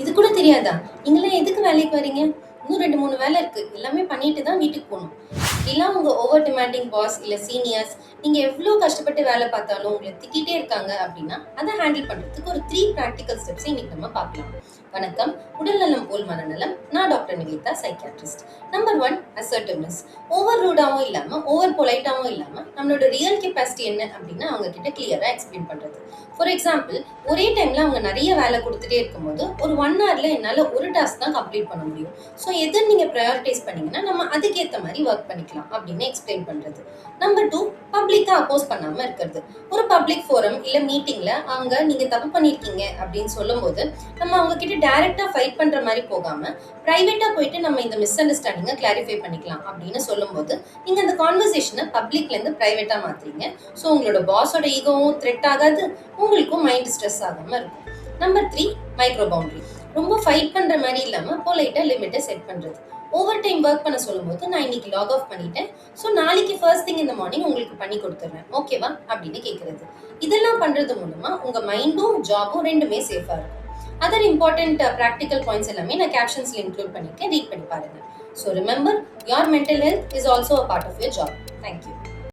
இது கூட தெரியாதா? நீங்கலாம் எதுக்கு வேலைக்கு வரீங்க? இன்னும் 2, 3 வேலை இருக்கு. எல்லாமே பண்ணிட்டு தான் வீட்டுக்கு போணும். இப்படிலாம் உங்க ஓவர் டிமாண்டிங் பாஸ் இல்ல சீனியர்ஸ் நீங்க எவ்ளோ கஷ்டப்பட்டு வேலை பார்த்தாலும் உங்கள திட்டிட்டே இருக்காங்க அப்படின்னா, அத ஹேண்டில் பண்றதுக்கு ஒரு 3 பிராக்டிகல் ஸ்டெப்ஸ் இன்னைக்கு நம்ம பார்க்கலாம். வணக்கம். உடல்நலம் போல் மனநலம். நான் doctor Nivetha, psychiatrist. Number 1 assertiveness. Over ரூடாவும் இல்லாம, ஓவர் பொலைட்டாவும் இல்லாம, நம்மளோட ரியல் கெப்பாசிட்டி என்ன அப்படின்னா அவங்க கிட்ட கிளியரா எக்ஸ்பிளைன் பண்றது. ஃபார் எக்ஸாம்பிள், ஒரே டைம்ல அவங்க நிறைய வேலை கொடுத்துட்டே இருக்கும்போது ஒரு 1 ஹவர்ல என்னால ஒரு டாஸ்க் தான் கம்ப்ளீட் பண்ண முடியும். ஸோ எது நீங்க ப்ரையாரிட்டைஸ் பண்ணீங்கன்னா நம்ம அதுக்கேற்ற மாதிரி ஒர்க் பண்ணிக்கலாம் அப்படின்னு எக்ஸ்பிளைன் பண்றது. நம்பர் 2 பப்ளிக்கா அப்போஸ் பண்ணாம இருக்கிறது. ஒரு பப்ளிக் ஃபோரம் இல்ல மீட்டிங்ல அவங்க நீங்க தப்பு பண்ணிருக்கீங்க அப்படின்னு சொல்லும்போது நம்ம அவங்க கிட்ட டைரக்டா ஃபைட் பண்ற மாதிரி போகாம பிரைவேட்டா போயிட்டு நம்ம இந்த மிஸ் அண்டர்ஸ்டாண்டிங்கை கிளாரிஃபை பண்ணிக்கலாம் அப்படின்னு சொல்லும்போது நீங்க அந்த கான்வர்சேஷனை பப்ளிக்ல இருந்து பிரைவேட்டா மாத்துறீங்க. ஸோ உங்களோட பாஸோட ஈகோவும் த்ரெட் ஆகாது, உங்களுக்கும் மைண்ட் ஸ்ட்ரெஸ் ஆகாம இருக்கும். Number 3 micro boundary. ரொம்ப ஃபைட் பண்ற மாதிரி இல்லாம பொலைட்டா லிமிட்டை செட் பண்றது. ஓவர் டைம் ஒர்க் பண்ண சொல்லும்போது நான் இன்னைக்கு லாக் ஆஃப் பண்ணிட்டேன், ஸோ நாளைக்கு ஃபர்ஸ்ட் திங் இந்த மார்னிங் உங்களுக்கு பண்ணி கொடுத்துட்றேன், ஓகேவா அப்படின்னு கேட்கறது. இதெல்லாம் பண்றது மூலமா உங்க மைண்டும் ஜாபும் ரெண்டுமே சேஃபா இருக்கும். அதர் இம்பார்ட்டன்ட் ப்ராக்டிக்கல் பாயிண்ட்ஸ் எல்லாமே நான் கேப்ஷன்ஸ்ல இன்க்ளூட் பண்ணிருக்கேன், ரீட் பண்ணி பாருங்க. So remember, your mental health is also a part of your job. Thank you.